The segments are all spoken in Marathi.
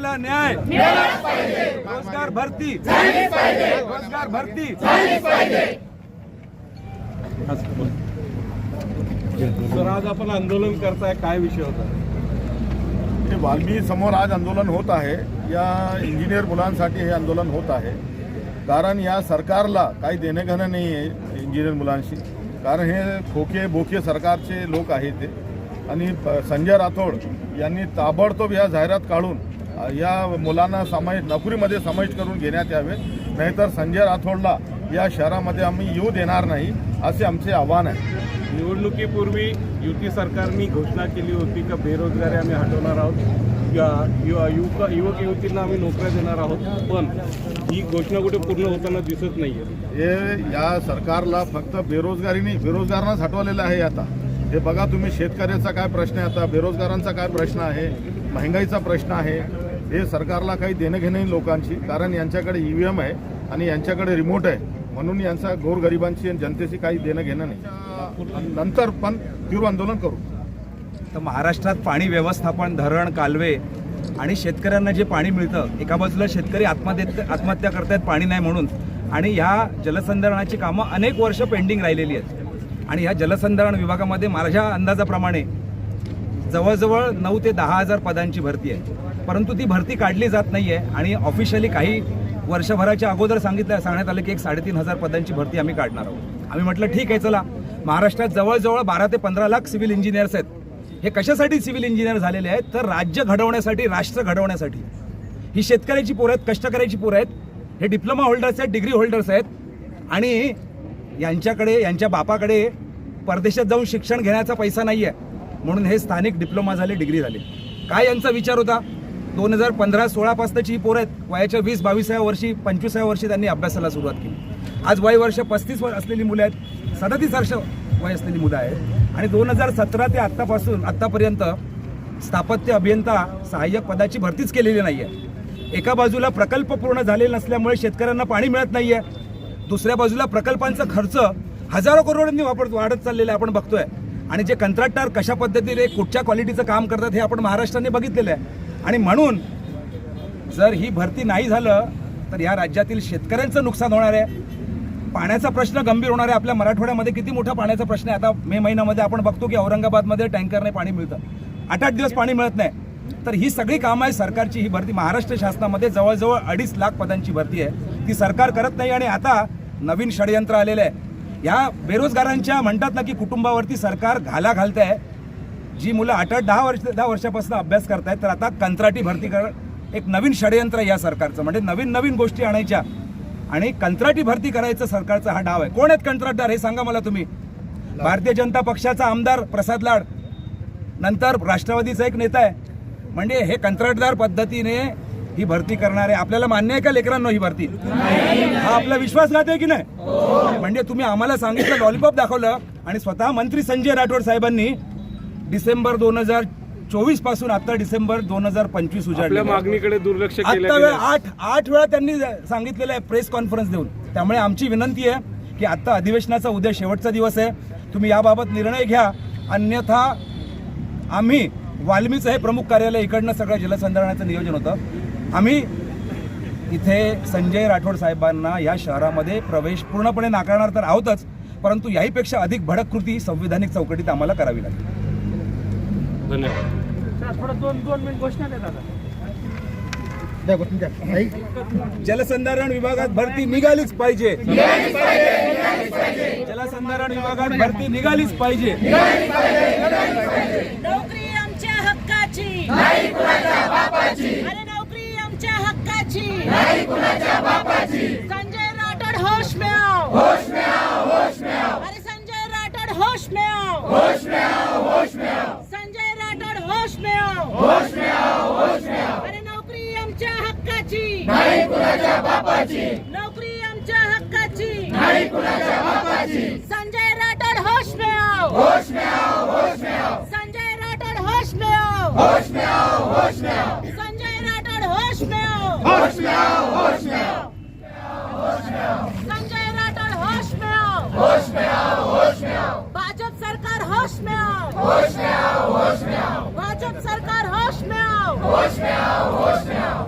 आम्हाला न्याय, रोजगार भरती, रोजगार भरती। सर, आज आपण आंदोलन करताय, काय विषय होता? वाल्मी समोर आज आंदोलन होत आहे। या इंजिनियर मुलांसाठी हे आंदोलन होत आहे, कारण या सरकारला काही देणे घेणं नाही आहे इंजिनियर मुलांशी। कारण हे खोके बोके सरकारचे लोक आहेत ते, आणि संजय राठोड यांनी ताबडतोब या जाहिरात काढून या मुलांना नोकरीमध्ये समाविष्ट करून घेण्यात यावे, नाहीतर संजय राठोडला या शहरामध्ये आम्ही येऊ देणार नाही, असे आमचे आव्हान आहे। निवडणुकीपूर्वी युती सरकारने घोषणा केली होती की बेरोजगारी आम्ही हटवणार आहोत, युवक युवतींना आम्ही नोकऱ्या देणार आहोत, पण ही घोषणा कुठे पूर्ण होताना दिसत नाहीये। हे या सरकारला फक्त बेरोजगारी नाही, बेरोजगारांनाच हटवलेलं आहे। आता हे बघा तुम्ही, शेतकऱ्याचा काय प्रश्न आहे, आता बेरोजगारांचा काय प्रश्न आहे, महागाईचा प्रश्न आहे। हे सरकारला काही देणं घेणं नाही लोकांची, कारण यांच्याकडे EVM आहे आणि यांच्याकडे रिमोट आहे, म्हणून यांचा गोरगरिबांची आणि जनतेशी काही देणं घेणं नाही। नंतर पण तीव्र आंदोलन करू। तर महाराष्ट्रात पाणी व्यवस्थापन, धरण, कालवे आणि शेतकऱ्यांना जे पाणी मिळतं, एका बाजूला शेतकरी आत्महत्या करतायत पाणी नाही म्हणून, आणि ह्या जलसंधारणाची कामं अनेक वर्ष पेंडिंग राहिलेली आहेत। आणि ह्या जलसंधारण विभागामध्ये माझ्या अंदाजाप्रमाणे जवळजवळ 9 ते 10 हजार पदांची भरती आहे, परंतु ती भरती काढली जात नाही आहे। आणि ऑफिशियली काही वर्षभराच्या अगोदर सांगण्यात आलं की 3,500 पदांची भरती आम्ही काढणार आहोत। आम्ही म्हटलं ठीक आहे, चला, महाराष्ट्रात जवळजवळ 12 ते 15 लाख सिव्हिल इंजिनियर्स आहेत। हे कशासाठी सिव्हिल इंजिनियर झालेले आहेत, तर राज्य घडवण्यासाठी, राष्ट्र घडवण्यासाठी। ही शेतकऱ्याची पोरं आहेत, कष्टकऱ्याची पोरं आहेत, हे डिप्लोमा होल्डर्स आहेत, डिग्री होल्डर्स आहेत, आणि यांच्याकडे, यांच्या बापाकडे परदेशात जाऊन शिक्षण घेण्याचा पैसा नाही आहे, म्हणून हे स्थानिक डिप्लोमा झाले, डिग्री झाले। काय यांचा विचार होता? 2015-16 पासूनची ही पोरं आहेत, वयाच्या 20-22व्या वर्षी, 25व्या वर्षी त्यांनी अभ्यासाला सुरुवात केली। आज वय 35 असलेली मुलं आहेत, 37 वर्ष वय असलेली मुलं आहेत, आणि 2017 ते आत्तापर्यंत स्थापत्य अभियंता सहाय्यक पदाची भरतीच केलेली नाही आहे। एका बाजूला प्रकल्प पूर्ण झालेले नसल्यामुळे शेतकऱ्यांना पाणी मिळत नाही आहे, दुसऱ्या बाजूला प्रकल्पांचा खर्च हजारो करोडांनी वाढत चाललेला आपण बघतोय, आणि जे कंत्राटदार कशा पद्धतीने कुठच्या क्वालिटीचं काम करतात हे आपण महाराष्ट्राने बघितलेलं आहे। आणि म्हणून जर ही भरती नाही झालं तर या राज्यातील शेतकऱ्यांचं नुकसान होणार आहे, पाण्याचा प्रश्न गंभीर होणार आहे। आपल्या मराठवाड्यामध्ये किती मोठा पाण्याचा प्रश्न आहे। आता मे महिन्यामध्ये आपण बघतो की औरंगाबादमध्ये टँकरने पाणी मिळतं, 8-8 दिवस पाणी मिळत नाही। तर ही सगळी कामं आहे सरकारची। ही भरती महाराष्ट्र शासनामध्ये जवळजवळ 2.5 लाख पदांची भरती आहे, ती सरकार करत नाही, आणि आता नवीन षडयंत्र आलेलं आहे। या बेरोजगारांच्या म्हणतात ना की कुटुंबावरती सरकार घाला घालत आहे। जी मुलं 8-10 वर्षापासून अभ्यास करतायत, तर आता कंत्राटी भरती एक नवीन षडयंत्र या सरकारचं, म्हणजे नवीन गोष्टी आणायच्या आणि कंत्राटी भरती करायचं सरकारचा हा डाव आहे। कोण आहेत कंत्राटदार हे सांगा मला तुम्ही? भारतीय जनता पक्षाचा आमदार प्रसाद लाड, नंतर राष्ट्रवादीचा एक नेता आहे, म्हणजे हे कंत्राटदार पद्धतीने ही भरती करणार आहे। आपल्याला मान्य आहे का लेकरांनो ही भरती? हा आपला विश्वासघात आहे की नाही? म्हणजे तुम्ही आम्हाला सांगितलं, लॉलीपॉप दाखवलं, आणि स्वतः मंत्री संजय राठोड साहेबांनी डिसेंबर 2024 पासून आता डिसेंबर 2025 उजाडले। मागणीकडे दुर्लक्ष केलं। आता 8 वेळा त्यांनी सांगितलेलं आहे प्रेस कॉन्फरन्स देऊन। त्यामुळे आमची विनंती आहे की आता अधिवेशनाचा उद्या शेवटचा दिवस आहे, तुम्ही याबाबत निर्णय घ्या, अन्यथा आम्ही वाल्मीचं हे प्रमुख कार्यालय इकडनं सगळं जलसंधारणाचं नियोजन होतं, आम्ही इथे संजय राठोड साहेबांना या शहरामध्ये प्रवेश पूर्णपणे नाकारणार तर आहोतच, परंतु याहीपेक्षा अधिक भडक कृती संविधानिक चौकटीत आम्हाला करावी लागेल। धन्यवाद। 2 मिनिट घोषणा देतात। जलसंधारण विभागात भरती निघालीच पाहिजे, जलसंधारण विभागात भरती निघालीच पाहिजे। नोकरी आमच्या हक्काची नाही कुणाच्या बापाची, अरे नोकरी आमच्या हक्काची नाही कुणाच्या बापाची। संजय राठोड होश में आओ, होश में आओ, होश में आओ, अरे संजय राठोड होश में आओ, होश में आओ, होश में आओ, संजय राठोड होश में आओ, होश में आओ, होश में आओ, अरे नोकरी आमच्या हक्काची नाही कुणाच्या बापाची, नोकरी आमच्या हक्काची नाही कुणाच्या बापाची। संजय राठोड होश में आओ, होश में आओ, होश में आओ, संजय राठोड होश में आओ, होश में आओ, होश में आओ, संजय राठोड होश में आओ, होश में आओ, होश में आओ, संजय राठोड होश में आओ, होश में आओ, होश में आओ, भाजप सरकार होश में आओ, होश में आओ, होश में आओ, भाजप सरकार होश में आओ, होश में आओ, होश में आओ।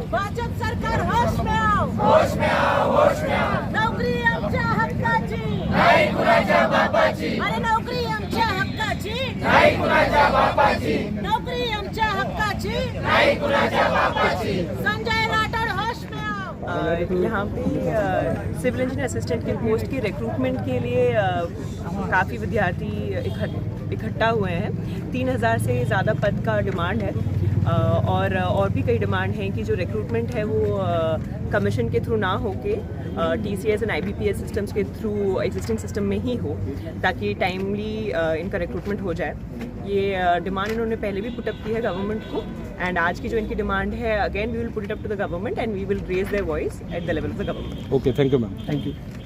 नोकरी आमच्या हक्काची संजय राठोड होश में आओ। यहाँ पे सिविल इंजीनियर असिस्टेंट की पोस्ट की रिक्रूटमेंट के लिए काफ़ी विद्यार्थी इकट्ठा हुए हैं। 3000 से ज़्यादा पद का डिमांड है और भी कई डिमांड हैं कि जो रिक्रूटमेंट है वो कमीशन के थ्रू ना होके TCS एंड IBPS सिस्टम्स के थ्रू एग्जिस्टिंग सिस्टम में ही हो, ताकि टाइमली इनका रिक्रूटमेंट हो जाए। ये डिमांड इन्होंने पहले भी पुटअप की है गवर्नमेंट को, एंड आज की जो इनकी डिमांड है, again we will put it up to the government and we will raise their voice at the level of the government. Okay, thank you ma'am. Thank you.